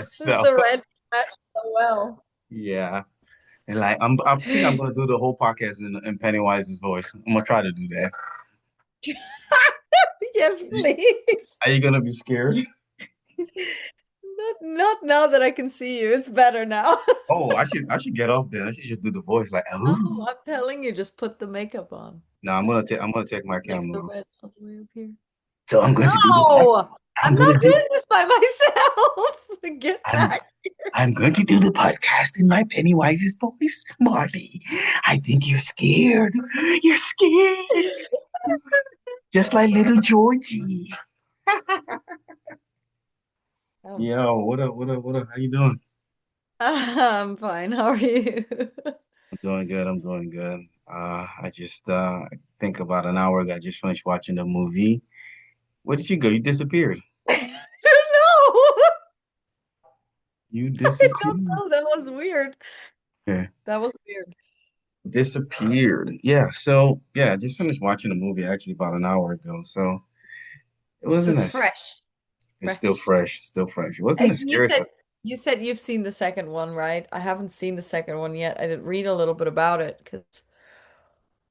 So The red matched so well. yeah, and like I think I'm gonna do the whole podcast in Pennywise's voice. I'm gonna try to do that. Yes, please. Are you gonna be scared? Not now that I can see you. It's better now. Oh, I should get off then. I should just do the voice like, No, oh. I'm telling you, just put the makeup on. No, I'm gonna take my Make camera the off. red all the way up here. So I'm going to do the pod. No, I'm I'm gonna not do doing this by myself. Get I'm back. I'm going to do the podcast in my Pennywise's voice, Marty. I think you're scared. You're scared, just like little Georgie. Um, Yo, what up? What up? What up? How you doing? I'm fine. How are you? I'm doing good. I'm doing good. I just I think about an hour ago, I just finished watching the movie. Where did you go? You disappeared. No, You I don't disappeared. know. That was weird. Yeah. That was weird. Disappeared. Yeah. So yeah, I just finished watching the movie actually about an hour ago. So it So wasn't it's as fresh. it's still Fresh. fresh, still fresh. It wasn't as You scary. said you've seen the second one, right? I haven't seen the second one yet. I did read a little bit about it because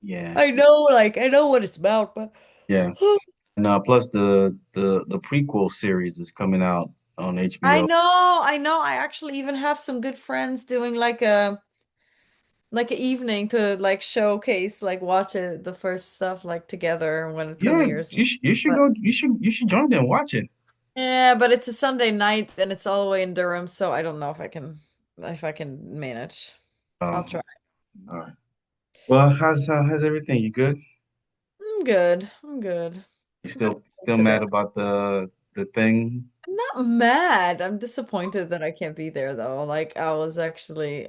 Yeah, I know what it's about, but yeah. And plus the prequel series is coming out on HBO. I know. I actually even have some good friends doing like an evening to like showcase, like watch it, the first stuff like together when it Yeah, premieres and stuff. you should But go. You should join them. Watch it. yeah, but it's a Sunday night and it's all the way in Durham, so I don't know if I can manage. I'll Um, try. all right. Well, how's everything? You good? I'm good. I'm good. You Looking still forward to mad that. about the thing? I'm not mad. I'm disappointed that I can't be there though. Like I was actually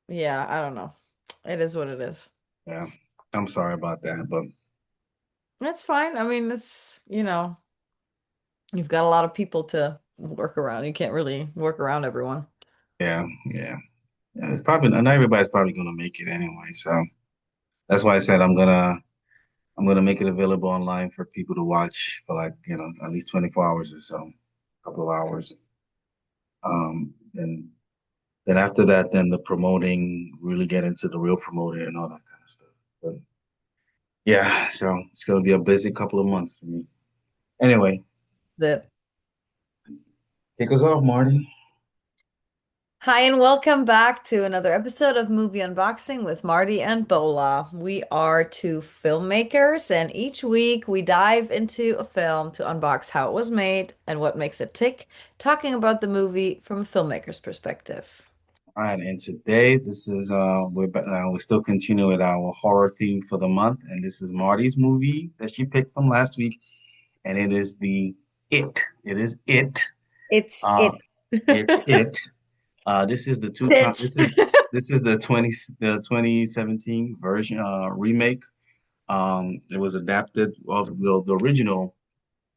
yeah, I don't know. It is what it is. Yeah, I'm sorry about that, but That's fine. I mean, you've got a lot of people to work around. You can't really work around everyone. yeah. It's probably not everybody's probably gonna make it anyway. So that's why I said I'm gonna make it available online for people to watch for like, at least 24 hours or so, a couple of hours. And then after that, then the promoting, really get into the real promoting and all that kind of stuff. But yeah, so it's gonna be a busy couple of months for me. Anyway, That kick us off, Marty. Hi and welcome back to another episode of Movie Unboxing with Marty and Bola. We are two filmmakers, and each week we dive into a film to unbox how it was made and what makes it tick, talking about the movie from a filmmaker's perspective. All right, and today this is we're still continuing with our horror theme for the month, and this is Marty's movie that she picked from last week, and it is the It. It is It. It's Uh, it. it's It. This is the two time. It. This is the 2017 version remake. It was adapted of the original.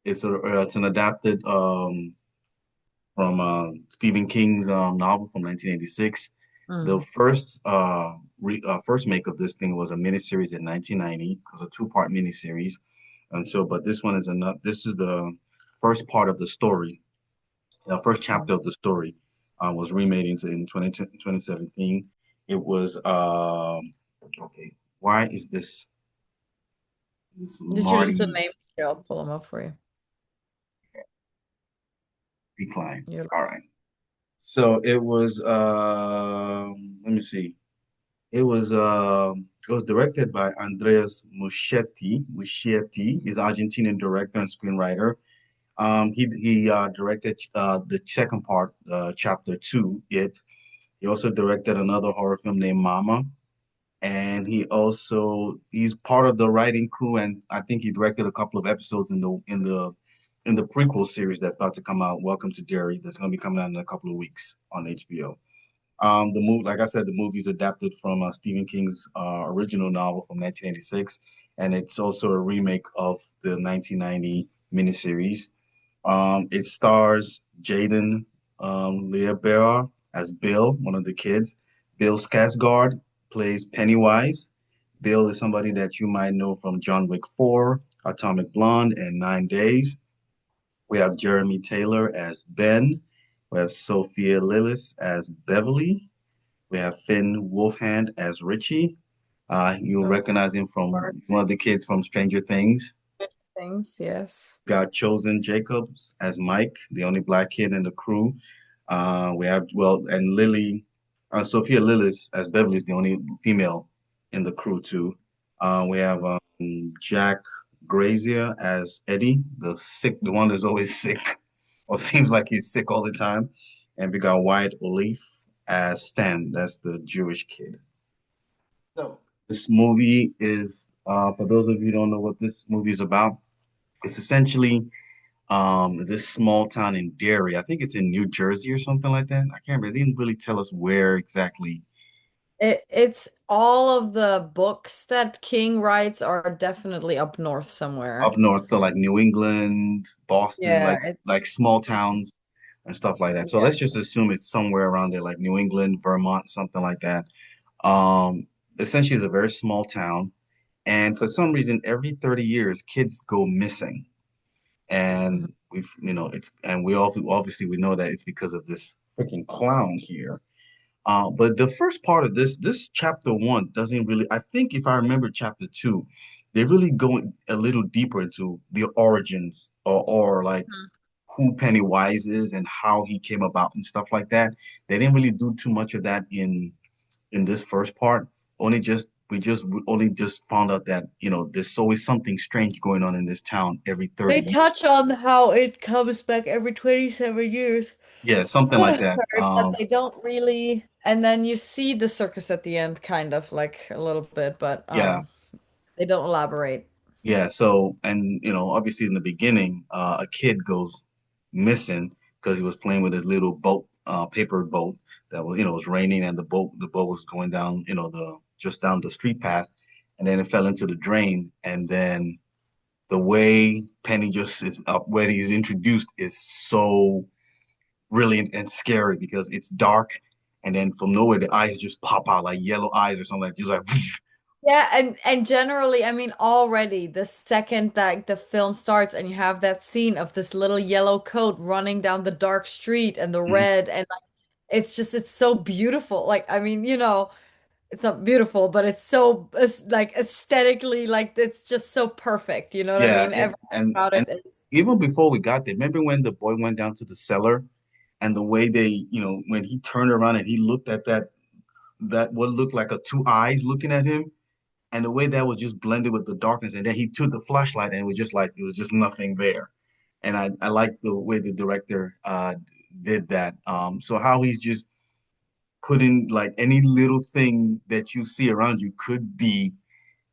It's an adapted from Stephen King's novel from 1986. The Mm. first make of this thing was a miniseries in 1990. It was a two-part miniseries, and so but this one is enough. This is the first part of the story. The first chapter of the story was remade in 2017. It was okay. Why is this Did you look the Marty name? Here, I'll pull them up for you. decline? You're All right. So it was let me see. It was directed by Andreas Muschietti. Muschietti is Argentinian director and screenwriter. He directed the second part, chapter two, It. He also directed another horror film named Mama, and he's part of the writing crew, and I think he directed a couple of episodes in the prequel series that's about to come out, Welcome to Derry, that's going to be coming out in a couple of weeks on HBO. The movie, like I said, the movie's adapted from Stephen King's original novel from 1986, and it's also a remake of the 1990 miniseries. It stars Jaden Leabera as Bill, one of the kids. Bill Skarsgård plays Pennywise. Bill is somebody that you might know from John Wick 4, Atomic Blonde, and 9 Days. We have Jeremy Taylor as Ben. We have Sophia Lillis as Beverly. We have Finn Wolfhand as Richie. You'll Oh, recognize him from Mark one of the kids from Stranger Things. things, yes. Got Chosen Jacobs as Mike, the only black kid in the crew. We have, well, and Sophia Lillis as Beverly is the only female in the crew too. We have Jack Grazier as Eddie, the one that's always sick, or seems like he's sick all the time. And we got Wyatt Olive as Stan, that's the Jewish kid. So this movie is, for those of you who don't know what this movie is about, it's essentially this small town in Derry. I think it's in New Jersey or something like that. I can't remember. They didn't really tell us where exactly. It's all of the books that King writes are definitely up north somewhere. Up north, so like New England, Boston, Yeah, like small towns and stuff like that. So yeah. let's just assume it's somewhere around there, like New England, Vermont, something like that. Um, Essentially, it's a very small town, and for some reason, every 30 years, kids go missing. Mhm. And we obviously we know that it's because of this freaking clown here. But the first part of this chapter one doesn't really, I think if I remember chapter two, they really go a little deeper into the origins or like who Pennywise is and how he came about and stuff like that. They didn't really do too much of that in this first part. We only just found out that, there's always something strange going on in this town every 30 They years. touch on how it comes back every 27 years. Yeah, something like that. Sorry, but they don't really. And then you see the circus at the end, kind of like a little bit, but Yeah. they don't elaborate. Yeah, so and obviously in the beginning, a kid goes missing because he was playing with his little boat, paper boat that was, it was raining and the boat was going down, the just down the street path, and then it fell into the drain. And then the way Penny just is up where he's introduced is so brilliant and scary because it's dark, and then from nowhere the eyes just pop out like yellow eyes or something like just like Yeah, and generally, I mean, already the second that the film starts and you have that scene of this little yellow coat running down the dark street and the red and like, it's so beautiful. Like, I mean, it's not beautiful, but it's so like aesthetically like it's just so perfect. You know what I Yeah, mean? and Everything and about and it is. even before we got there, remember when the boy went down to the cellar and the way when he turned around and he looked at that what looked like a two eyes looking at him, and the way that was just blended with the darkness, and then he took the flashlight and it was just like it was just nothing there. And I like the way the director did that. So how he's just putting like any little thing that you see around you could be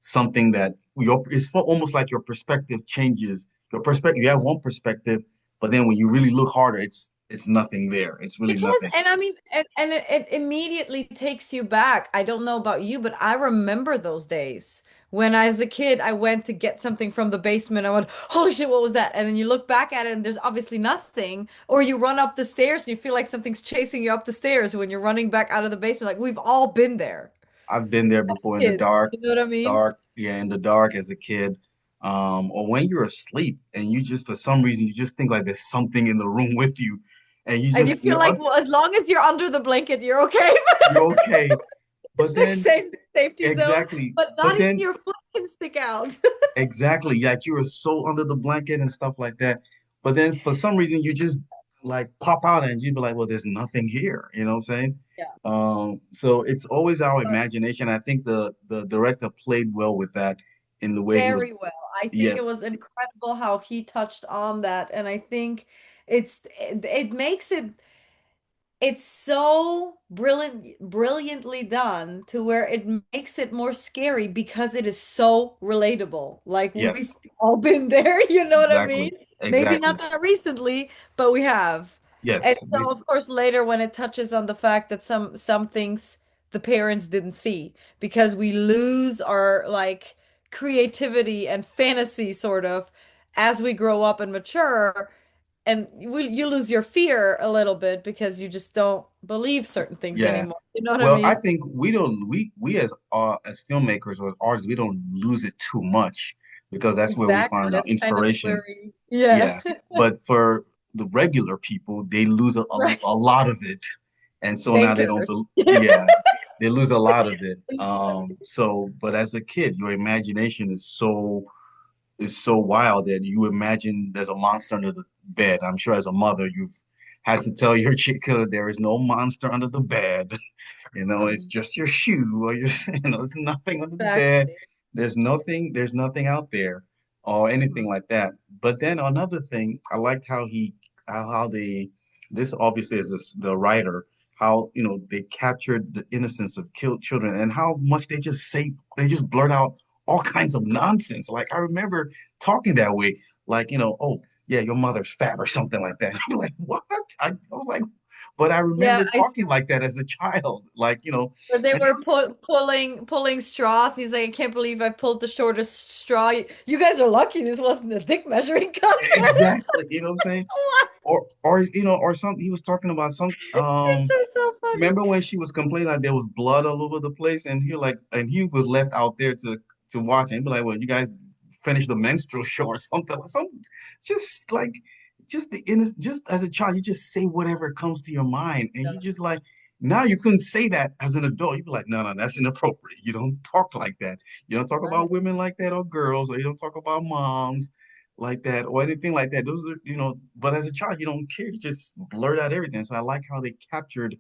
something that it's almost like your perspective changes. Your perspective, you have one perspective, but then when you really look harder, it's nothing there. It's really Yes, nothing. and I mean, and it immediately takes you back. I don't know about you, but I remember those days when, as a kid, I went to get something from the basement. I went, "Holy shit, what was that?" And then you look back at it, and there's obviously nothing. Or you run up the stairs, and you feel like something's chasing you up the stairs when you're running back out of the basement. Like we've all been there I've been there as before in the kids. dark, You know what I mean? yeah, in the dark as a kid. Or when you're asleep and you just for some reason you just think like there's something in the room with you, and you And you just feel like, well, as long as you're under the blanket, you're okay. you're okay. But It's like then safety zone, exactly, but not but even then your foot can stick out. exactly, like you were so under the blanket and stuff like that. But then for some reason you just like pop out and you'd be like, well, there's nothing here. You know what I'm saying? Yeah. So it's always our imagination. I think the director played well with that in the way he was. Very well. I think Yeah, it was incredible how he touched on that, and I think it makes it's so brilliantly done to where it makes it more scary because it is so relatable. Like we've yes, all been there, you know what I mean? exactly, Maybe exactly. not that recently, but we have. And Yes, so of course later when it touches on the fact that some things the parents didn't see because we lose our like creativity and fantasy sort of as we grow up and mature and you lose your fear a little bit because you just don't believe certain things yeah. anymore. You know what I Well, I mean? think we don't we as filmmakers or as artists, we don't lose it too much because that's where we Exactly. find our That's kind of where inspiration. Yeah. Yeah. But for the regular people, they lose Right. a lot of it. And so now they don't, Bankers. yeah, they lose a lot of it. So, but as a kid, your imagination is so wild that you imagine there's a monster under the bed. I'm sure as a mother, you've had to tell your child there is no monster under the bed. It's just your shoe or your, there's nothing under the bed. Exactly. There's nothing out there or anything like that. But then another thing, I liked how they, this obviously is the writer, how, they captured the innocence of killed children and how much they just blurt out all kinds of nonsense. Like I remember talking that way, like, oh, yeah, your mother's fat or something like that. I'm like, what? I was like, but I Yeah, remember talking like that as a child, like, but they and were pulling straws. He's like, I can't believe I pulled the shortest straw. You guys are lucky this wasn't a dick measuring contest. exactly, you know what I'm saying? Or something. He was talking about some. It's so funny. Remember when she was complaining like there was blood all over the place, and he was left out there to watch, and he'd be like, "Well, you guys finished the menstrual show or something." Just like, just the innocent. Just as a child, you just say whatever comes to your mind, and you just like. Now you couldn't say that as an adult. You'd be like, no, no, that's inappropriate. You don't talk like that. You don't talk Right. about women like that or girls, or you don't talk about moms like that or anything like that. Those are, but as a child, you don't care. You just blurt out everything. So I like how they captured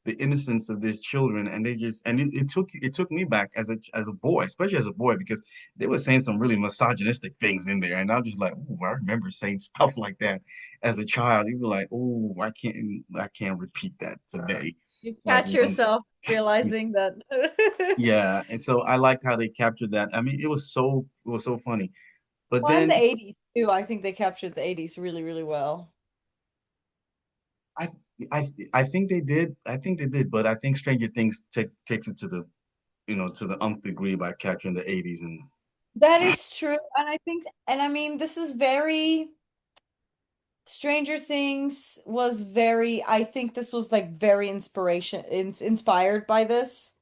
the innocence of these children, and it took me back as a boy, especially as a boy, because they were saying some really misogynistic things in there, and I'm just like, oh, I remember saying stuff like that as a child. You'd be like, oh, I can't repeat that today. You Like, catch yourself realizing that. yeah, and so I liked how they captured that. I mean, it was so funny. But Well, and the then 80s too. I think they captured the 80s really, really well. I I think they did. I think they did, but I think Stranger Things takes it to the to the nth degree by capturing the 80s and That is true. And I think, and I mean, this is very, Stranger Things was very, I think this was like very inspired by this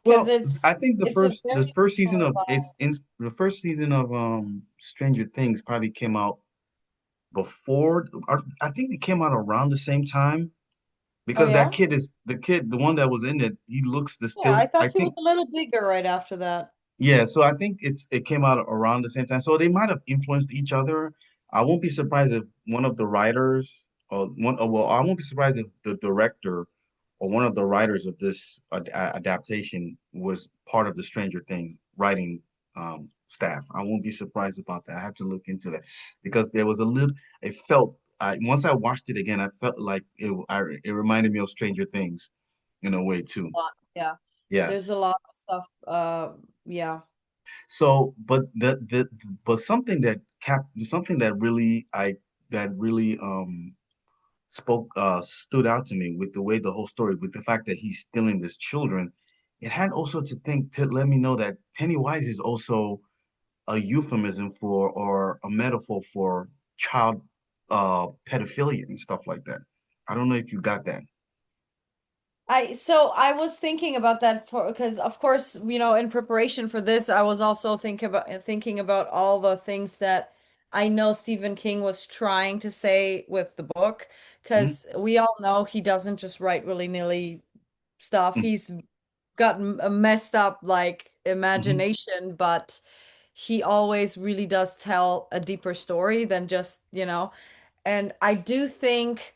because well, I think it's a the very first season similar of vibe. the first season of Stranger Things probably came out before or I think it came out around the same time Oh because that yeah? kid is the one that was in it, he looks the Yeah, still I I thought she was think a little bigger right after that. yeah, so I think it came out around the same time. So they might have influenced each other. I won't be surprised if one of the writers or well, I won't be surprised if the director or one of the writers of this adaptation was part of the Stranger Thing writing staff. I won't be surprised about that. I have to look into that because there was a little. It felt. Once I watched it again, I felt like it reminded me of Stranger Things in a way too. Yeah. Yeah. There's a lot of stuff. Yeah. So, but something that really spoke stood out to me with the way the whole story, with the fact that he's stealing these children, it had also to let me know that Pennywise is also a euphemism for or a metaphor for child pedophilia and stuff like that. I don't know if you got that. I was thinking about that for because of course, in preparation for this, I was also thinking about all the things that I know Stephen King was trying to say with the book Mhm. because we all know he doesn't just write willy-nilly stuff. He's got a messed up like Mhm. imagination, but he always really does tell a deeper story than just, and I do think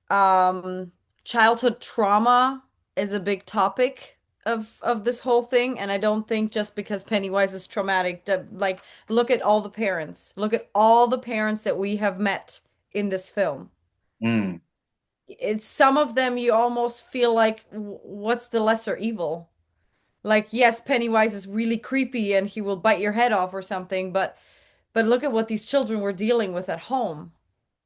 um, childhood trauma is a big topic of this whole thing, and I don't think just because Pennywise is traumatic, like look at all the parents. Look at all the parents that we have met in this film. Mm. It's some of them you almost feel like what's the lesser evil? Like yes, Pennywise is really creepy and he will bite your head off or something, but look at what these children were dealing with at home.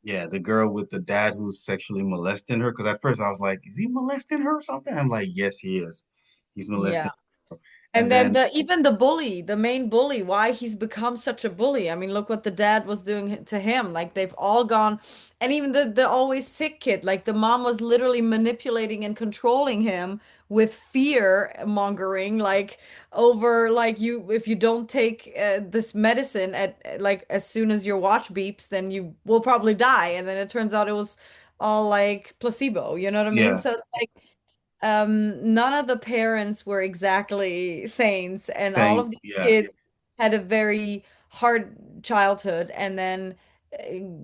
Yeah, the girl with the dad who's sexually molesting her. Because at first I was like, is he molesting her or something? I'm like, yes, he is. He's molesting Yeah. her. And And then then, even the bully, the main bully, why he's become such a bully. I mean, look what the dad was doing to him. Like they've all gone, and even the always sick kid, like the mom was literally manipulating and controlling him with fear mongering, like over like you if you don't take this medicine at like as soon as your watch beeps, then you will probably die. And then it turns out it was all like placebo, you know what I mean? yeah, So it's like none of the parents were exactly saints, and all saying, of these yeah, kids had a very hard childhood. And then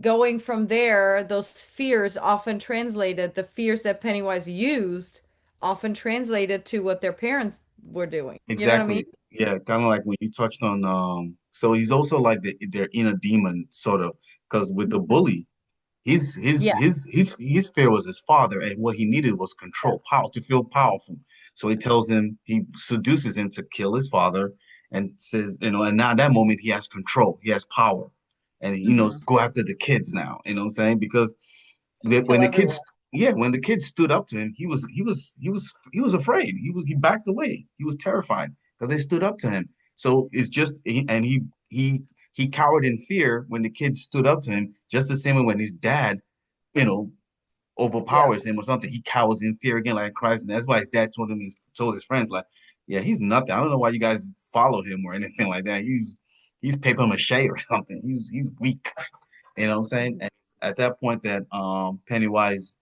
going from there, those fears often translated, the fears that Pennywise used often translated to what their parents were doing. You know what I mean? exactly. Yeah, kind of like when you touched on, so he's also like their inner demon, sort of, because with the Mhm. bully, Yeah, his fear was his father, and what he needed was yeah. control, power, to feel powerful. So he seduces him to kill his father, and says, and now at that moment he has control, he has power, and Hmm. go after the kids now. You know what I'm saying? Because Just when kill the kids, everyone. yeah, when the kids stood up to him, he was afraid. He backed away. He was terrified because they stood up to him. So it's just and he cowered in fear when the kids stood up to him, just the same way when his dad, you know, Yeah. overpowers him or something, he cowers in fear again, like Christ. And that's why his dad told his friends, like, yeah, he's nothing. I don't know why you guys follow him or anything like that. He's paper mache or something. He's weak. You know what I'm saying? And at that point that Pennywise,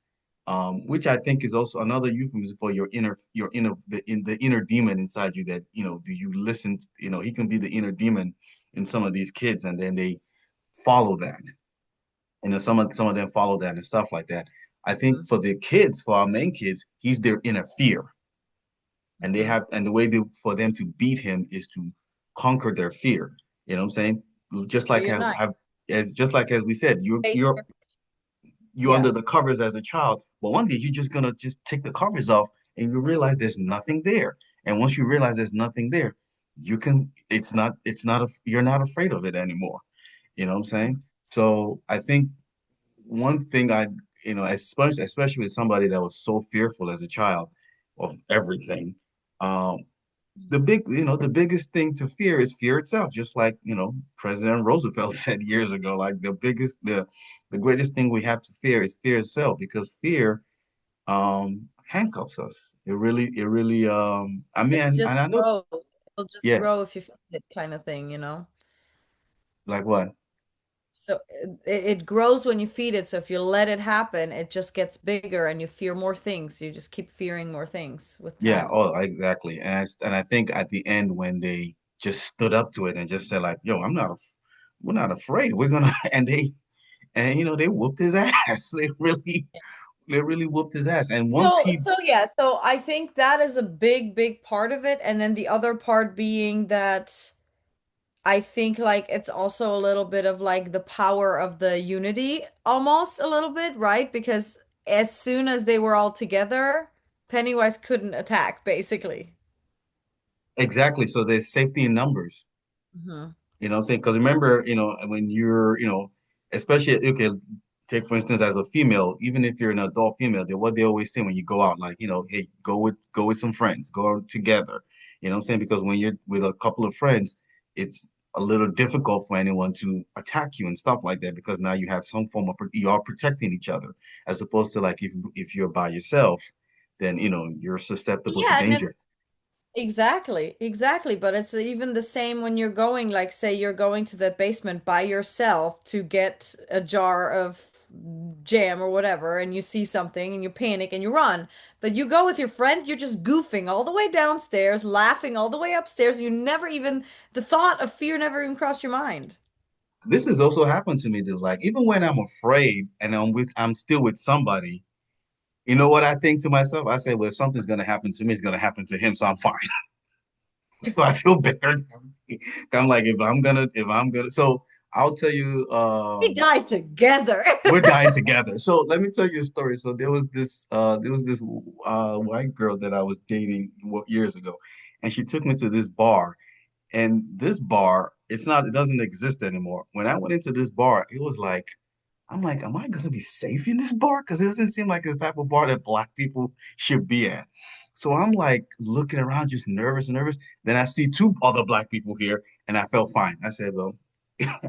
which I think is also another euphemism for the inner demon inside you that, do you listen, he can be the inner demon in some of these kids and then they follow that. And then some of them follow that and stuff like that. I think Hmm. for the kids, for our main kids, he's their inner fear. Hmm. And the way for them to beat him is to conquer their fear. You know what I'm saying? Just like Reunite. as we said, Face your- you're Yeah. under the covers as a child, but one day you're just gonna just take the covers off and you realize there's nothing there. And once you realize there's nothing there, you're not afraid of it anymore. You know what I'm saying? So I think one thing especially with somebody that was so fearful as a child of everything, um, the biggest thing to fear is fear itself, just like, President Roosevelt said years ago, like the greatest thing we have to fear is fear itself, because fear handcuffs us. It really I mean, It and just I know, grows. It'll just yeah, grow if you feed it, kind of thing, you know? like what? So it grows when you feed it. So if you let it happen, it just gets bigger and you fear more things. You just keep fearing more things with Yeah, time. oh, exactly. And I think at the end when they just stood up to it and just said like, "Yo, we're not afraid. We're gonna," and they whooped his ass. They really whooped his ass. And once So, he so yeah, so I think that is a big, big part of it. And then the other part being that I think like it's also a little bit of like the power of the unity, almost a little bit, right? Because as soon as they were all together, Pennywise couldn't attack, basically. exactly, so there's safety in numbers. Hmm. You know what I'm saying? Because remember, when you're, especially, okay, take for instance as a female, even if you're an adult female, what they always say when you go out, like, hey, go with some friends, go together. You know what I'm saying? Because when you're with a couple of friends, it's a little difficult for anyone to attack you and stuff like that, because now you have some form of you are protecting each other, as opposed to like if you're by yourself, then you're susceptible to Yeah, and danger. exactly, exactly. But it's even the same when you're going, like, say you're going to the basement by yourself to get a jar of jam or whatever, and you see something and you panic and you run. But you go with your friend, you're just goofing all the way downstairs, laughing all the way upstairs. You never even, the thought of fear never even crossed your mind. This has also happened to me, though. Like even when I'm afraid and I'm still with somebody, you know what I think to myself? I say, well, if something's gonna happen to me, it's gonna happen to him, so I'm fine. So I feel better. I'm like, if I'm gonna, so I'll tell you, We died together. we're dying together. So let me tell you a story. So there was this white girl that I was dating years ago, and she took me to this bar. And this bar, it doesn't exist anymore. When I went into this bar, it was like, I'm like, am I gonna be safe in this bar? Because it doesn't seem like the type of bar that black people should be at. So I'm like looking around, just nervous and nervous. Then I see two other black people here, and I felt fine. I said, well,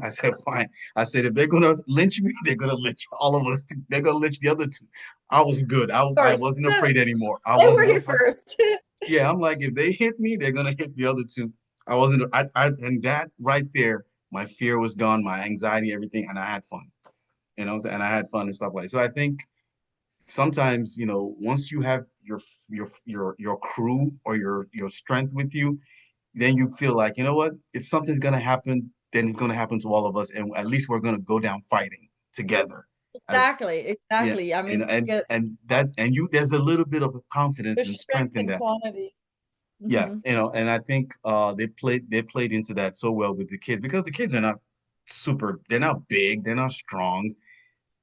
I said, fine. I said, if they're gonna lynch me, they're gonna lynch all of us. They're gonna lynch the other two. I was good. I First, wasn't they afraid anymore. I were wasn't here afraid. first. Yeah, I'm like, if they hit me, they're gonna hit the other two. I wasn't. And that right there, my fear was gone, my anxiety, everything, and I had fun. You know what I'm saying? And I had fun and stuff like that. So I think sometimes, once you have your crew or your strength with you, then you feel like, you know what? If something's gonna happen, then it's gonna happen to all of us, and at least we're gonna go down fighting together. As Exactly, Yeah, exactly. I mean, you get and you there's a little bit of confidence the and strength strength in and that. quantity. Yeah, Hmm. and I think they played into that so well with the kids because the kids are not they're not big, they're not strong.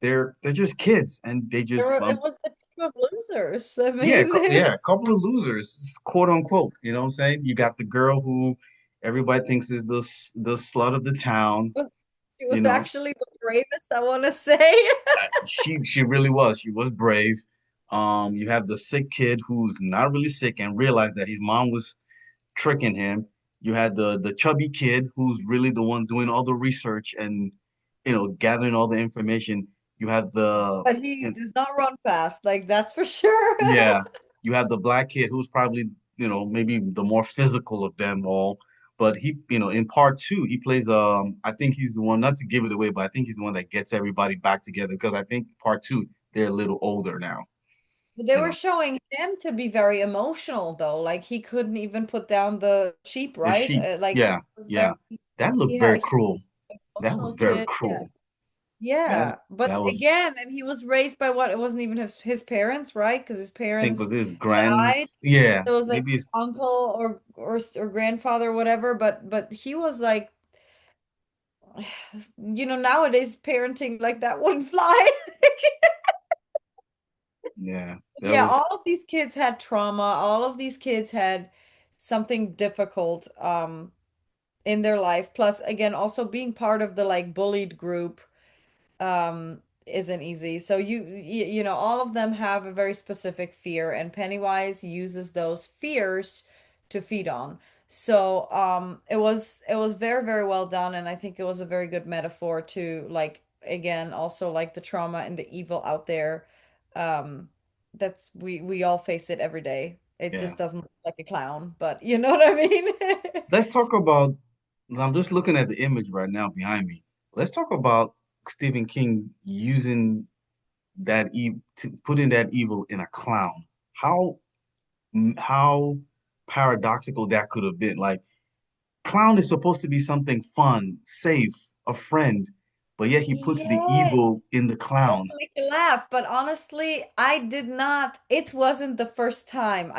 They're just kids and they just It was a team of losers. I yeah, mean, yeah, a couple of losers, quote unquote. You know what I'm saying? You got the girl who everybody thinks is the slut of the town, she you was know. actually the bravest, I want to say. She really was. She was brave. You have the sick kid who's not really sick and realized that his mom was tricking him. You had the chubby kid who's really the one doing all the research and gathering all the information. You have the But he and does not run fast, like that's for sure. yeah, you have the black kid who's probably maybe the more physical of them all. But in part two, he plays I think he's the one, not to give it away, but I think he's the one that gets everybody back together because I think part two, they're a little older now, They you were know. showing him to be very emotional, though. Like he couldn't even put down the sheep, The right? sheep. Like Yeah, he was yeah. That looked very he cruel. was an That was emotional very kid. Yeah. cruel. That Yeah. But that was again, and he was raised by what? It wasn't even his parents, right? Because his I think parents was his died. yeah, It was like maybe his uncle or grandfather or whatever. But he was like, nowadays parenting like that wouldn't fly. yeah. That Yeah, was all of these kids had trauma. All of these kids had something difficult in their life. Plus, again, also being part of the like bullied group isn't easy. So all of them have a very specific fear, and Pennywise uses those fears to feed on. So it was very, very well done, and I think it was a very good metaphor to like again also like the trauma and the evil out there. That's we all face it every day. It yeah. just doesn't look like a clown, but you know what I mean? Let's talk about I'm just looking at the image right now behind me. Let's talk about Stephen King using to putting that evil in a clown. How paradoxical that could have been. Like clown is supposed to be something fun, safe, a friend, but yet he puts the Yeah, evil in the clown. make you laugh, but honestly, I did not. It wasn't the first time.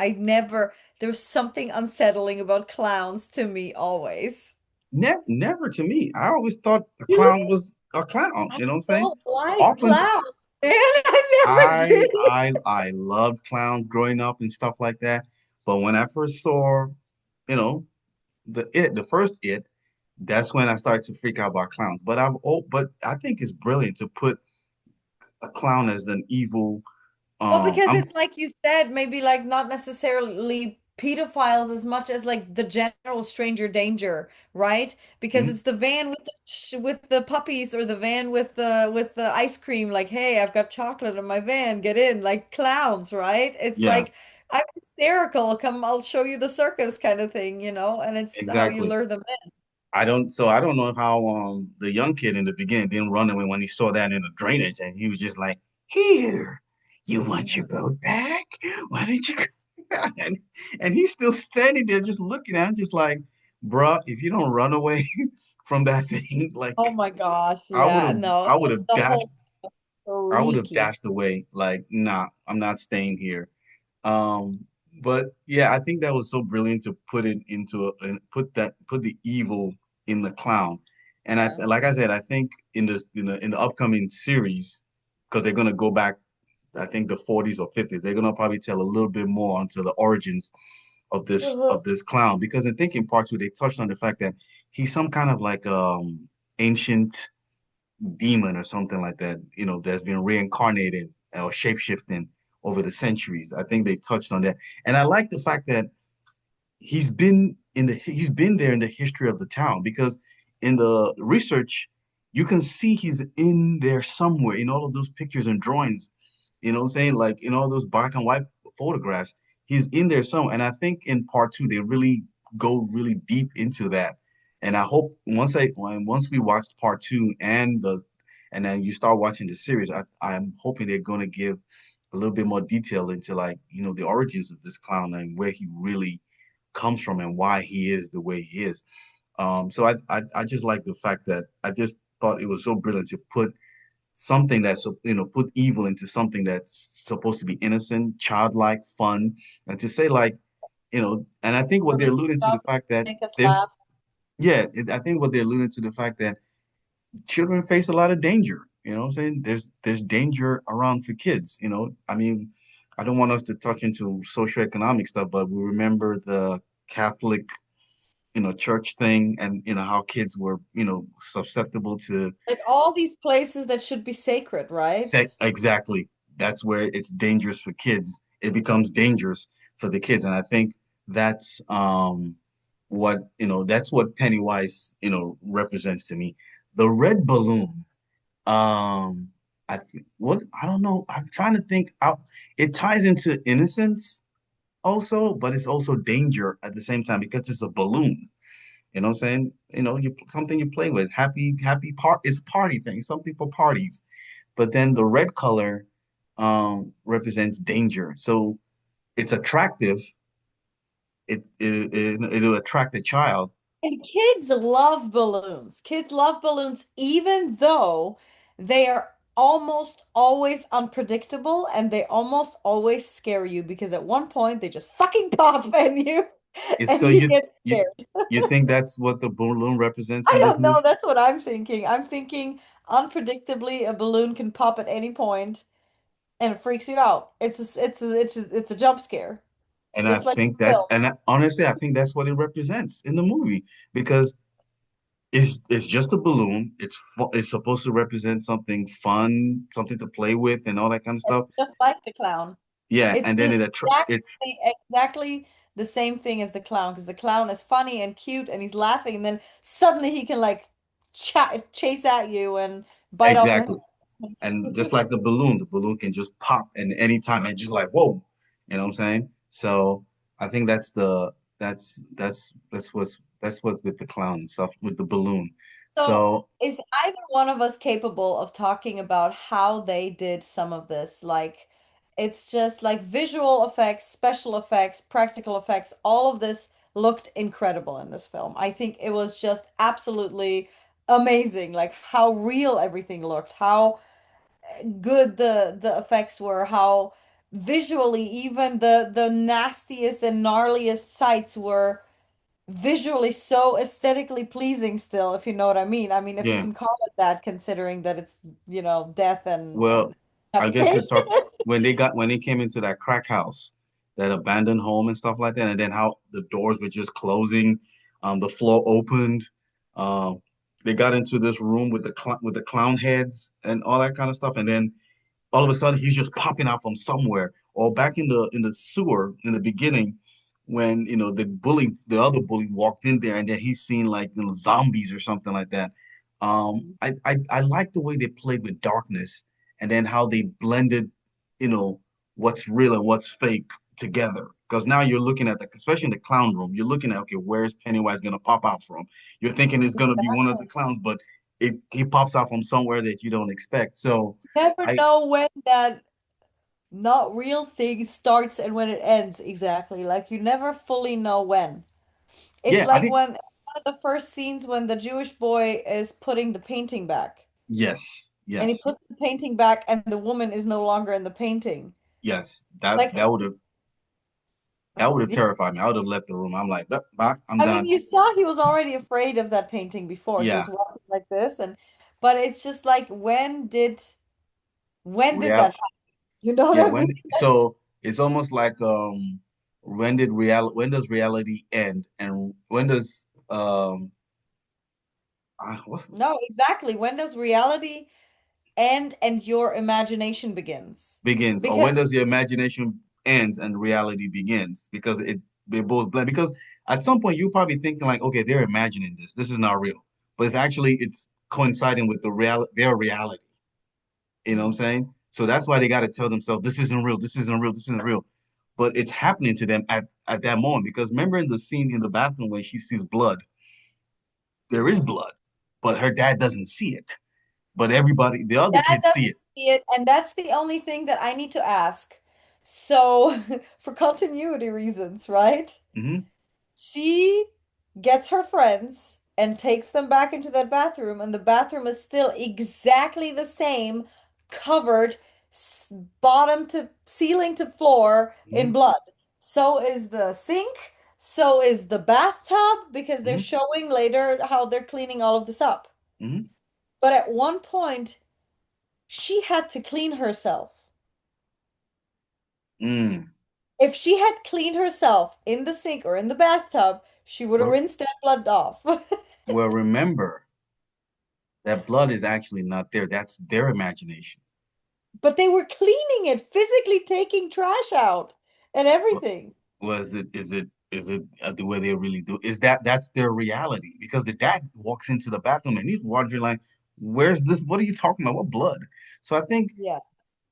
There's something unsettling about clowns to me always. Never to me. I always thought a clown Really? was a clown. I You know what I'm saying? don't like Often clowns, man. I never I did. I I loved clowns growing up and stuff like that. But when I first saw, you know, the first It, that's when I started to freak out about clowns. But I think it's brilliant to put a clown as an evil. Well, because I'm it's like you said, maybe like not necessarily pedophiles as much as like the general stranger danger, right? Because mhm, it's the van with the puppies or the van with the ice cream. Like, hey, I've got chocolate in my van. Get in, like clowns, right? It's yeah, like I'm hysterical. Come, I'll show you the circus kind of thing, and it's how you exactly. lure them in. I don't know how the young kid in the beginning didn't run away when he saw that in the drainage and he was just like, "Here, you want your Yeah. boat back? Why didn't you?" and and he's still standing there just looking at him, just like, "Bruh, if you don't run away from that thing, like Oh my gosh, I would yeah, have no, I would have the dashed whole I would have freaky. dashed away. Like, nah, I'm not staying here." Um, but yeah, I think that was so brilliant to put it into put the evil in the clown. And Yeah. like I said, I think in the upcoming series, because they're gonna go back, I think the 40s or 50s, they're gonna probably tell a little bit more onto the origins Uh-huh. of this clown. Because in thinking part two, they touched on the fact that he's some kind of like ancient demon or something like that, that's been reincarnated or shapeshifting over the centuries. I think they touched on that. And I like the fact that he's been there in the history of the town because in the research you can see he's in there somewhere in all of those pictures and drawings, you know what I'm saying, like in all those black and white photographs. He's in there somewhere, and I think in part two they really go really deep into that. And I hope once we watch part two and then you start watching the series, I'm hoping they're going to give a little bit more detail into, like, the origins of this clown and where he really comes from and why he is the way he is. So I just like the fact that I just thought it was so brilliant to put something that's, put evil into something that's supposed to be innocent, childlike, fun, and to say, like, and I think what they're Really alluding to the stuff fact that make us there's, laugh. yeah, I think what they're alluding to the fact that children face a lot of danger. You know what I'm saying? There's danger around for kids. I mean, I don't want us to touch into socioeconomic stuff, but we remember the Catholic, church thing, and how kids were, susceptible to Like all these places that should be sacred, right? exactly. That's where it's dangerous for kids. It becomes dangerous for the kids, and I think that's that's what Pennywise, represents to me. The red balloon. Um, what I don't know. I'm trying to think out. It ties into innocence also, but it's also danger at the same time because it's a balloon. You know what I'm saying? Something you play with. Happy part. It's a party thing. Something for parties. But then the red color represents danger. So it's attractive. It'll attract the child. And kids love balloons. Kids love balloons, even though they are almost always unpredictable and they almost always scare you because at one point they just fucking pop and you It's and so you get you scared. you think that's what the balloon represents I in this don't know. movie? That's what I'm thinking. I'm thinking unpredictably a balloon can pop at any point and it freaks you out. It's a jump scare, And I just like think the that, film. and honestly, I think that's what it represents in the movie because it's just a balloon. It's supposed to represent something fun, something to play with, and all that kind of It's stuff. just like the clown. Yeah, It's and then the it's exactly the same thing as the clown because the clown is funny and cute and he's laughing and then suddenly he can like ch chase at you and bite off your exactly. And just like the balloon can just pop and anytime and just like, whoa, you know what I'm saying? So I think that's what with the clown and stuff with the balloon. So, So is either one of us capable of talking about how they did some of this? Like, it's just like visual effects, special effects, practical effects, all of this looked incredible in this film. I think it was just absolutely amazing, like how real everything looked, how good the effects were, how visually even the nastiest and gnarliest sights were visually so aesthetically pleasing still, if you know what I mean. I mean, if you yeah, can call it that, considering that it's, death and well, I guess you're habitation. talking when they came into that crack house, that abandoned home and stuff like that, and then how the doors were just closing, the floor opened, um, they got into this room with with the clown heads and all that kind of stuff, and then all of a sudden he's just popping out from somewhere. Or back in the sewer in the beginning, when the other bully walked in there, and then he's seen, like, zombies or something like that. I like the way they played with darkness, and then how they blended, you know, what's real and what's fake together. Because now you're looking at especially in the clown room, you're looking at, okay, where's Pennywise gonna pop out from? You're thinking it's gonna be one of the clowns, but he pops out from somewhere that you don't expect. So Never I know when that not real thing starts and when it ends exactly. Like you never fully know when. It's yeah, I like think when one of the first scenes when the Jewish boy is putting the painting back. yes, And he yes, puts the painting back and the woman is no longer in the painting. yes. That Like that it's would just, have that would have yeah. terrified me. I would have left the room. I'm like, "Nope, bye, I'm I mean, done." you saw he was already afraid of that painting before. He Yeah, was walking like this and but it's just like when did that real. happen? You know what Yeah, I mean? so it's almost like, when does reality end, and when does what's No, exactly. When does reality and your imagination begins. begins, or when Because does your imagination ends and reality begins? Because they both blend. Because at some point you're probably thinking like, okay, they're imagining this. This is not real, but it's coinciding with their reality. You know what I'm Mm. saying? So that's why they got to tell themselves this isn't real. This isn't real. This isn't real. But it's happening to them at that moment. Because remember in the scene in the bathroom when she sees blood, there is Mhm. blood, but her dad doesn't see it. But everybody, the other Dad kids see doesn't it. see it, and that's the only thing that I need to ask. So, for continuity reasons, right? Hmm. She gets her friends and takes them back into that bathroom, and the bathroom is still exactly the same, covered bottom to ceiling to floor in Hmm. blood. So is the sink, so is the bathtub, because they're Hmm. showing later how they're cleaning all of this up. Hmm. But at one point, she had to clean herself. Mm. If she had cleaned herself in the sink or in the bathtub, she would have Well, rinsed that blood off. well, remember that blood is actually not there. That's their imagination. But they were cleaning it, physically taking trash out and everything. Was it? Is it the way they really do? That's their reality? Because the dad walks into the bathroom and he's wondering like, "Where's this? What are you talking about? What blood?" So Yeah.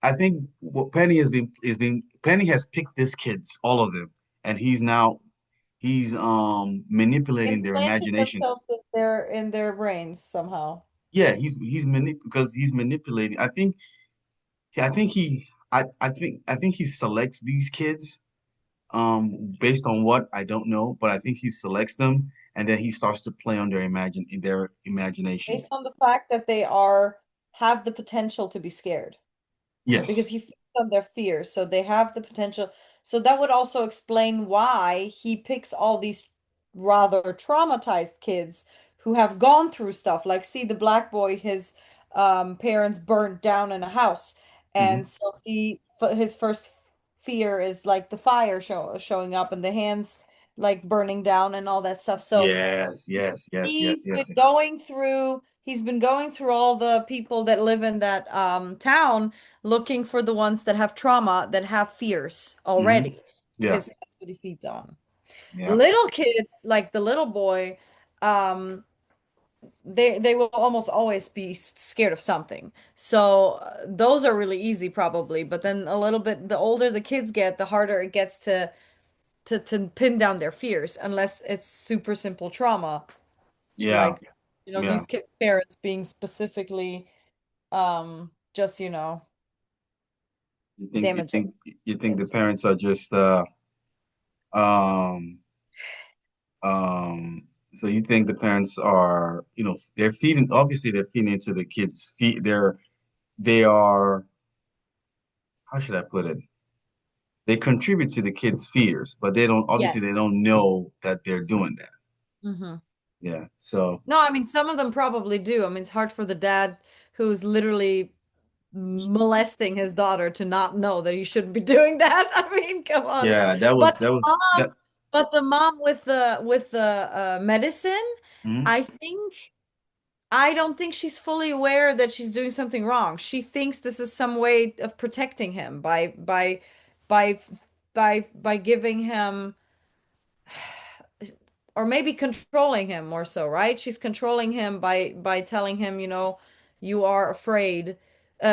I think what Penny has picked these kids, all of them, and he's manipulating their Implanted imagination. themselves in their brains somehow. Yeah, because he's manipulating. I think he selects these kids based on what I don't know, but I think he selects them and then he starts to play on their imagination. Based on the fact that they are have the potential to be scared. Because Yes. he feeds on their fears. So they have the potential. So that would also explain why he picks all these rather traumatized kids who have gone through stuff. Like, see the black boy, his parents burnt down in a house. Hmm. And so his first fear is like the fire showing up and the hands like burning down and all that stuff. So Yes, yes, yes, yes, yes, yes. He's been going through all the people that live in that town looking for the ones that have trauma, that have fears Hmm. already, Yeah, because that's what he feeds on. yeah, Little kids, like the little boy, um, they will almost always be scared of something. So those are really easy probably, but then a little bit the older the kids get, the harder it gets to pin down their fears, unless it's super simple trauma, yeah, like yeah. these kids' parents being specifically just You think you damaging think you think the kids. parents are just um so you think the parents are, they're feeding obviously they're feeding into the kids' feet. They are, how should I put it? They contribute to the kids' fears, but Yes. they don't know that they're doing that. Hmm. Yeah. So No, I mean some of them probably do. I mean it's hard for the dad who's literally molesting his daughter to not know that he shouldn't be doing that. I mean, come on. yeah, But that the was that. mom, but the mom with the medicine, Mhm. I think I don't think she's fully aware that she's doing something wrong. She thinks this is some way of protecting him by by giving him, or maybe controlling him more so, right? She's controlling him by telling him, you are afraid.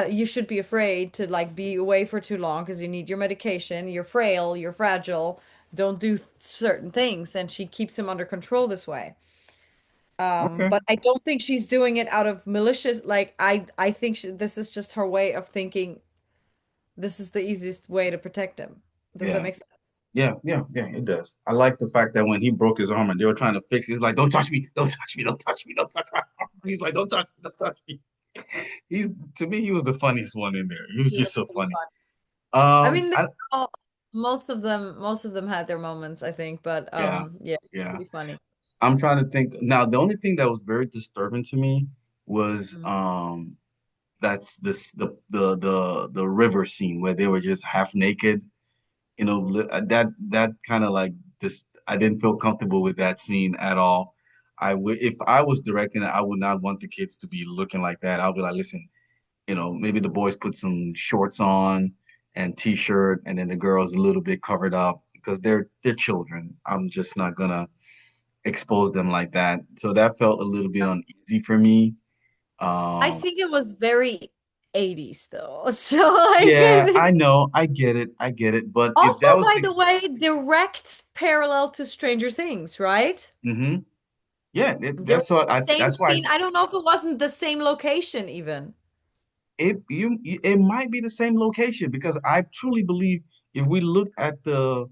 You should be afraid to like be away for too long because you need your medication. You're frail, you're fragile. Don't do certain things, and she keeps him under control this way. Okay. But I don't think she's doing it out of malicious. Like I think this is just her way of thinking. This is the easiest way to protect him. Does that Yeah. make sense? Yeah, yeah, yeah, it does. I like the fact that when he broke his arm and they were trying to fix it, he's like, "Don't touch me, don't touch me, don't touch me, don't touch me." He's like, "Don't touch me, don't touch me." He's To me, he was the funniest one in there. He was He was just so pretty funny. fun. I Um, mean, they I, all, most of them had their moments, I think, but yeah, yeah, yeah. pretty funny. I'm trying to think now. The only thing that was very disturbing to me was Mm. that's the river scene where they were just half naked. That kind of like this. I didn't feel comfortable with that scene at all. If I was directing it, I would not want the kids to be looking like that. I'll be like, listen, maybe the boys put some shorts on and t-shirt, and then the girls a little bit covered up because they're children. I'm just not gonna expose them like that. So that felt a little bit uneasy for me. I Um, think it was very 80s though. So like I yeah, think I know, I get it. But if also that was by the, the way, direct parallel to Stranger Things, right? hmm yeah, There was the same that's why scene. I don't know if it wasn't the same location even. it might be the same location because I truly believe if we look at the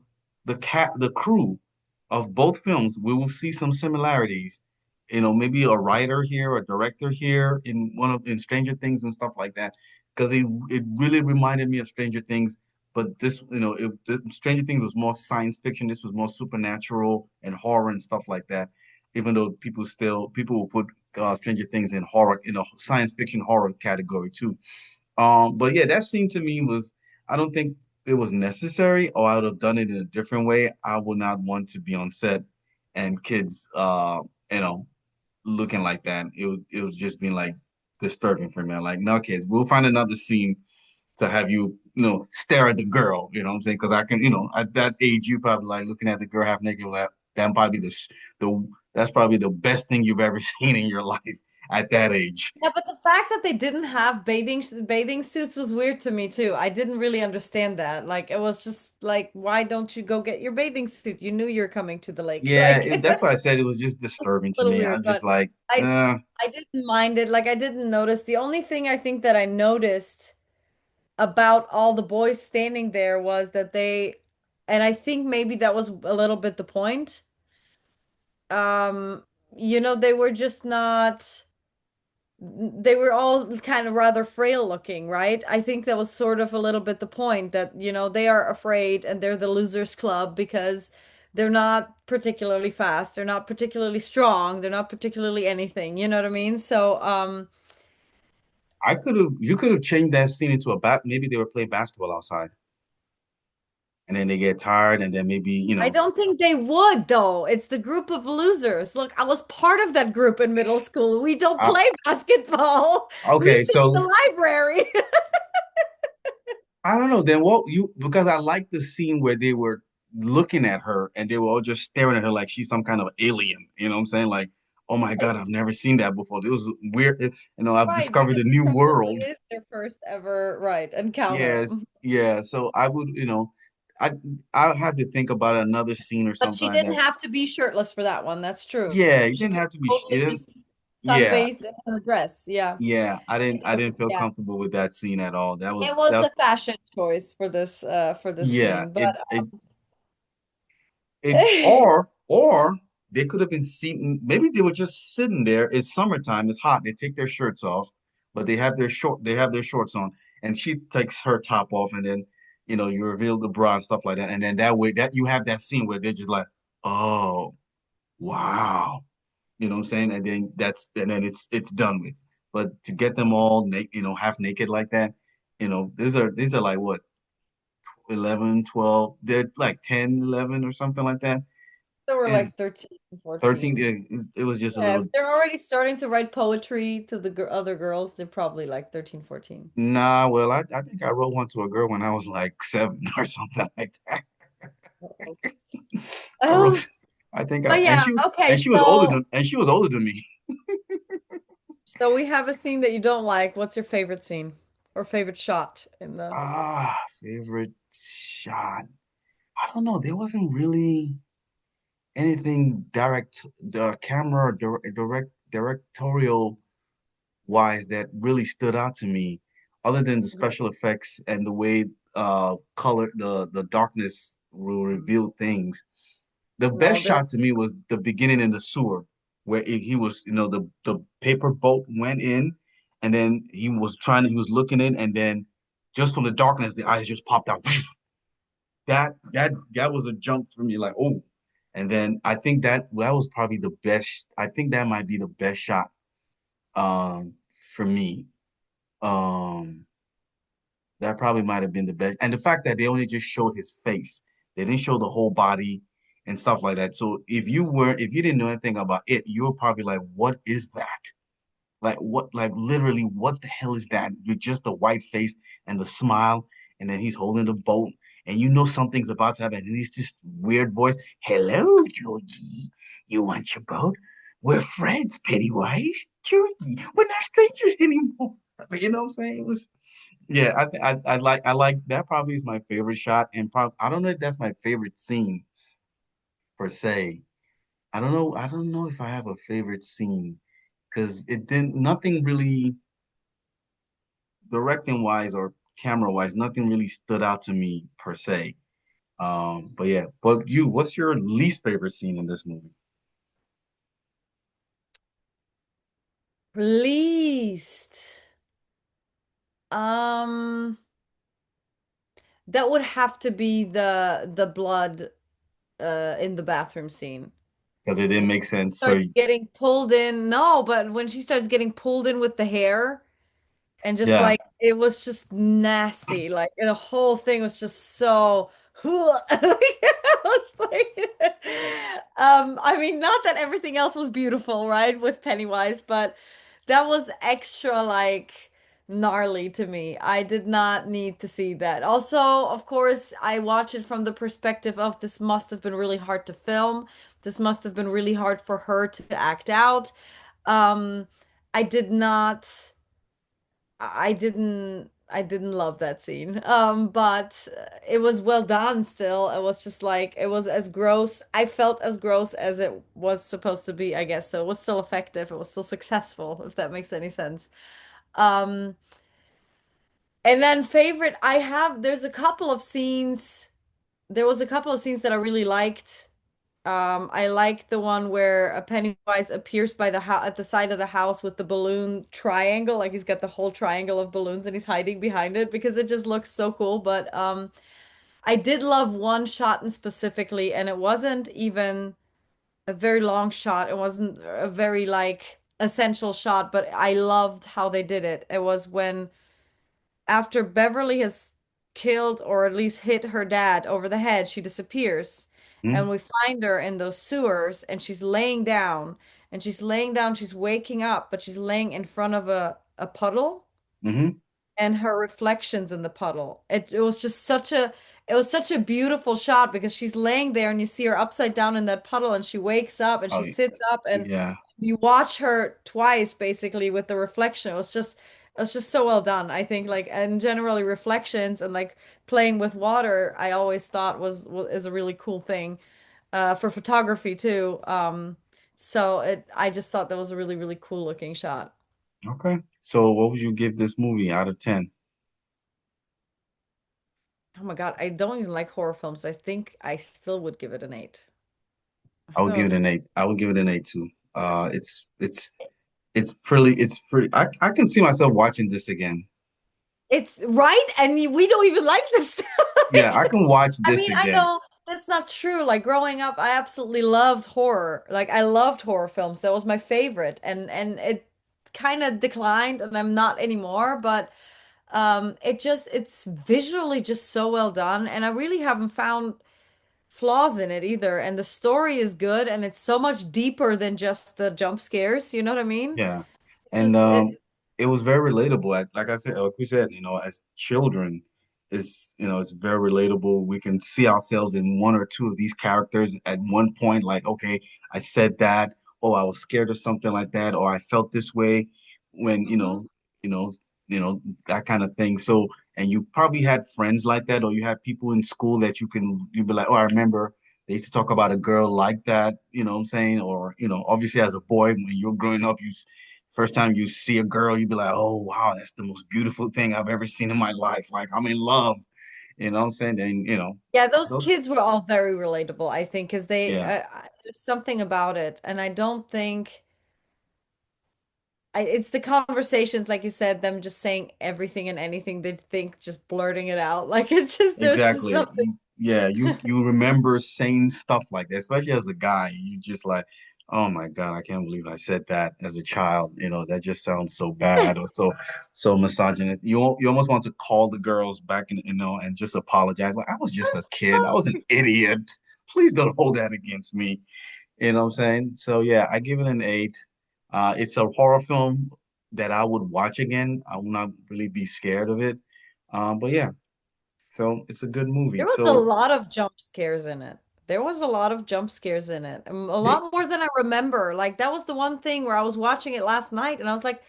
crew of both films, we will see some similarities. Maybe a writer here, a director here in Stranger Things and stuff like that. Because it really reminded me of Stranger Things, but Stranger Things was more science fiction. This was more supernatural and horror and stuff like that. Even though people will put Stranger Things in horror in a science fiction horror category too. But yeah, that scene to me was I don't think it was necessary, or I would have done it in a different way. I would not want to be on set and kids you know, looking like that. It was just being like disturbing for me. Like, no kids, we'll find another scene to have you, stare at the girl, you know what I'm saying? Because I can, at that age, you probably like looking at the girl half naked, like, that probably that's probably the best thing you've ever seen in your life at that age. Yeah, but the fact that they didn't have bathing suits was weird to me too. I didn't really understand that. Like it was just like, why don't you go get your bathing suit? You knew you were coming to the lake. Yeah, Like that's why I said it was just disturbing a to little me. weird, I'm just but like, I I didn't mind it. Like I didn't notice. The only thing I think that I noticed about all the boys standing there was that and I think maybe that was a little bit the point. Um, they were just not they were all kind of rather frail looking, right? I think that was sort of a little bit the point that, they are afraid and they're the losers club because they're not particularly fast, they're not particularly strong, they're not particularly anything, you know what I mean? So, you could have changed that scene into maybe they were playing basketball outside and then they get tired and then maybe, I don't think they would though. It's the group of losers. Look, I was part of that group in middle school. We don't I, play basketball. We okay, sit in so the library. I don't know. Then because I like the scene where they were looking at her and they were all just staring at her like she's some kind of alien. You know what I'm saying? Like, oh my God, I've never seen that before. It was weird. I've Right, discovered because a it new probably world. is their first ever, right, encounter. Yes, yeah. So I would, I I'll have to think about another scene or But something she like didn't that. have to be shirtless for that one. That's true. Yeah, you She didn't could have to be. It totally be didn't. Yeah, sunbathed in a dress. Yeah. yeah. I didn't feel Yeah. comfortable with that scene at all. It was a That's fashion choice for this yeah. scene. But Or they could have been sitting. Maybe they were just sitting there. It's summertime. It's hot. They take their shirts off, but They have their shorts on, and she takes her top off, and then you reveal the bra and stuff like that, and then that way that you have that scene where they're just like, oh wow, you know what I'm saying, and then it's done with. But to get them all naked, half naked like that, these are like what 11, 12. They're like 10, 11 or something like that. they were And like 13, 13, 14. it was just a Yeah, if little, they're already starting to write poetry to the other girls, they're probably like 13, 14. nah, well, I think I wrote one to a girl when I was like 7 or something like that. Uh-oh. I wrote, Um, I think but yeah, and okay, so she was older than me. we have a scene that you don't like. What's your favorite scene or favorite shot in the Favorite shot. I don't know. There wasn't really anything the camera directorial wise that really stood out to me, other than the special effects and the way color the darkness will reveal things. The no, best there shot to me was the beginning in the sewer, where he was, the paper boat went in, and then he was looking in, and then just from the darkness, the eyes just popped out. That was a jump for me, like, oh. And then I think that was probably the best. I think that might be the best shot um for me. Um that probably might have been the best. And the fact that they only just showed his face. They didn't show the whole body and stuff like that. So if you didn't know anything about it, you were probably like, what is that? Like what, like literally, what the hell is that? With just the white face and the smile, and then he's holding the boat, and you know something's about to happen, and he's just weird voice. Hello, Georgie. You want your boat? We're friends, Pennywise. Georgie, we're not strangers anymore. You know what I'm saying? It was yeah, I like that probably is my favorite shot, and probably I don't know if that's my favorite scene per se. I don't know if I have a favorite scene because it didn't nothing really directing wise or camera wise, nothing really stood out to me per se. But yeah, but you, what's your least favorite scene in this movie? Least. Um, that would have to be the blood in the bathroom scene. Because it didn't make sense for Starts getting pulled in. No, but when she starts getting pulled in with the hair and just yeah. like it was just nasty. Like the whole thing was just so I was like I mean not that everything else was beautiful, right, with Pennywise, but that was extra like gnarly to me. I did not need to see that. Also, of course, I watch it from the perspective of this must have been really hard to film. This must have been really hard for her to act out. Um, I did not. I didn't love that scene. But it was well done still. It was just like it was as gross. I felt as gross as it was supposed to be, I guess. So it was still effective. It was still successful, if that makes any sense. Um, and then favorite, there's a couple of scenes. There was a couple of scenes that I really liked. I like the one where a Pennywise appears by the house at the side of the house with the balloon triangle, like he's got the whole triangle of balloons and he's hiding behind it because it just looks so cool. But I did love one shot in specifically, and it wasn't even a very long shot. It wasn't a very like essential shot, but I loved how they did it. It was when after Beverly has killed or at least hit her dad over the head, she disappears. And Mm-hmm. we find her in those sewers and she's laying down. And she's laying down, she's waking up, but she's laying in front of a puddle Mm-hmm. and her reflections in the puddle. It was just it was such a beautiful shot because she's laying there and you see her upside down in that puddle and she wakes up and Oh she sits up and yeah. you watch her twice basically with the reflection. It was just so well done. I think like and generally reflections and like playing with water I always thought is a really cool thing for photography too. So it I just thought that was a really cool looking shot. Okay. So what would you give this movie out of 10? Oh my God, I don't even like horror films. I think I still would give it an 8. I I would thought it give it was an 8. I would give it an 8 too. It's pretty I can see myself watching this again. it's right, and we don't even like this stuff. Yeah, I can watch I this mean, I again. know that's not true. Like growing up, I absolutely loved horror. Like I loved horror films. That was my favorite, and it kind of declined, and I'm not anymore. But it's visually just so well done, and I really haven't found flaws in it either. And the story is good, and it's so much deeper than just the jump scares. You know what I mean? Yeah. It's And just it. it was very relatable. Like I said, like we said, as children, it's very relatable. We can see ourselves in one or two of these characters at one point, like, okay, I said that, or I was scared of something like that, or I felt this way when, Mhm. you know, that kind of thing. So, and you probably had friends like that, or you had people in school that you'd be like, oh, I remember they used to talk about a girl like that, you know what I'm saying? Or, obviously as a boy, when you're growing up, first time you see a girl, you'd be like, oh, wow, that's the most beautiful thing I've ever seen in my life. Like, I'm in love. You know what I'm saying? And, Yeah, those those, kids were all very relatable, I think, because yeah, there's something about it, and I don't think it's the conversations, like you said, them just saying everything and anything they think, just blurting it out. Like it's just there's just exactly. something. Yeah, you remember saying stuff like that, especially as a guy. You just like, oh my God, I can't believe I said that as a child. That just sounds so bad or so misogynist. You almost want to call the girls back and just apologize. Like, I was just a kid. I was an idiot. Please don't hold that against me. You know what I'm saying? So yeah, I give it an 8. It's a horror film. that I would watch again. I will not really be scared of it. But yeah, so it's a good movie. There was a So lot of jump scares in it. There was a lot of jump scares in it. A they, lot more than I remember. Like that was the one thing where I was watching it last night and I was like,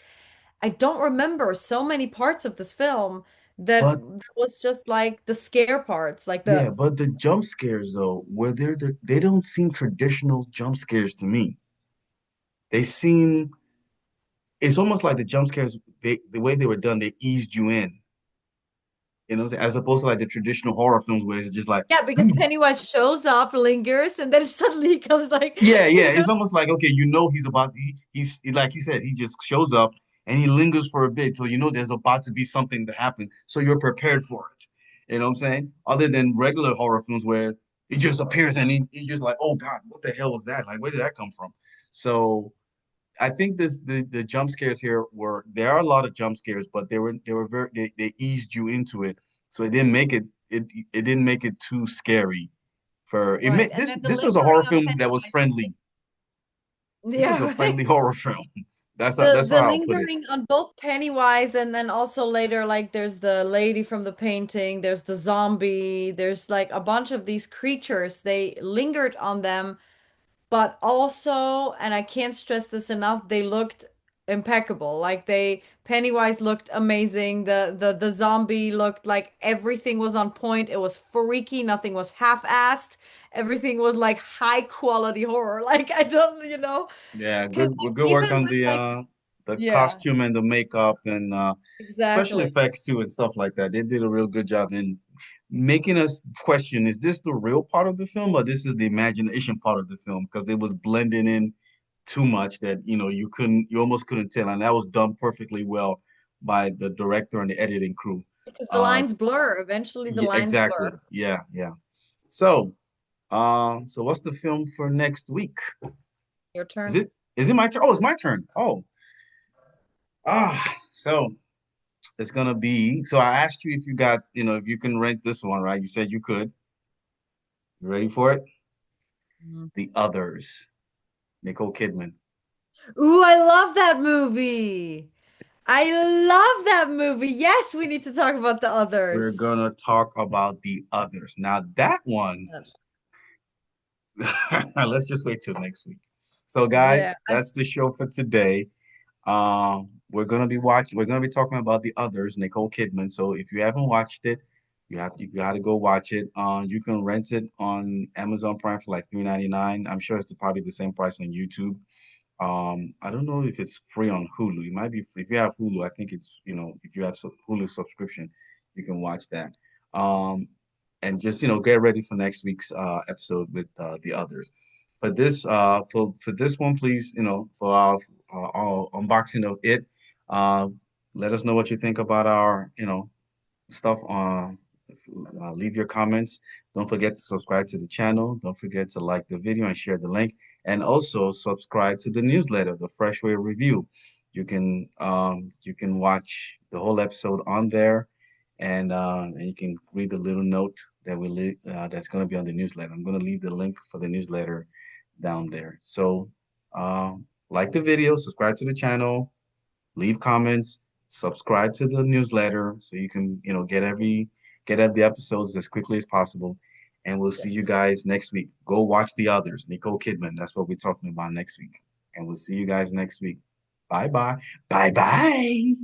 I don't remember so many parts of this film that but was just like the scare parts, like yeah, the but the jump scares though, where they don't seem traditional jump scares to me. They seem it's almost like the jump scares, the way they were done, they eased you in. You know, as opposed to like the traditional horror films where it's just like, yeah, because Pennywise shows up, lingers, and then suddenly he comes like, yeah, you yeah. know, It's almost like, okay, you know he's about he's like you said, he just shows up and he lingers for a bit, so you know there's about to be something to happen, so you're prepared for it. You know what I'm saying? Other than regular horror films where he just appears and he just like, oh God, what the hell was that? Like, where did that come from? So I think the jump scares here were there are a lot of jump scares, but they were very they eased you into it, so it didn't make it didn't make it too scary. For it right. made And then the this was a horror lingering on film that was Pennywise. friendly. This was a Yeah, right. friendly horror film. The That's how the I'll put it. lingering on both Pennywise and then also later like there's the lady from the painting, there's the zombie, there's like a bunch of these creatures. They lingered on them, but also, and I can't stress this enough, they looked impeccable. Like they Pennywise looked amazing. The zombie looked like everything was on point. It was freaky, nothing was half-assed. Everything was like high quality horror. Like I don't, Yeah, because good work even on with like the yeah, costume and the makeup and special exactly. effects too and stuff like that. They did a real good job in making us question, is this the real part of the film or this is the imagination part of the film? Because it was blending in too much that you almost couldn't tell, and that was done perfectly well by the director and the editing crew. Because the Uh, lines blur. Eventually the yeah, lines exactly. blur. Yeah, yeah. So, so what's the film for next week? Your Is turn. it my turn? Oh, it's my turn. Oh, so it's gonna be. So I asked you if you got, if you can rent this one, right? You said you could. You ready for it? Mhm. The Others, Nicole Kidman. Ooh, I love that movie. I love that movie. Yes, we need to talk about the We're others. gonna talk about The Others. Now that one, let's just wait till next week. So Yeah. guys, that's the show for today. We're gonna be talking about The Others, Nicole Kidman. So if you haven't watched it, you gotta go watch it. You can rent it on Amazon Prime for like $3.99. I'm sure it's probably the same price on YouTube. I don't know if it's free on Hulu. It might be free. If you have Hulu, I think it's, if you have Hulu subscription, you can watch that. Um, and just, get ready for next week's episode with The Others. But for this one, please, for our unboxing of it, uh, let us know what you think about our, stuff. Leave your comments. Don't forget to subscribe to the channel. Don't forget to like the video and share the link. And also subscribe to the newsletter, the Fresh Way Review. You can watch the whole episode on there, and you can read the little note that that's going to be on the newsletter. I'm going to leave the link for the newsletter down there. So, like the video, subscribe to the channel, leave comments, subscribe to the newsletter so you can, get at the episodes as quickly as possible. And we'll see you Yes. guys next week. Go watch The Others, Nicole Kidman. That's what we're talking about next week. And we'll see you guys next week. Bye bye. Bye bye.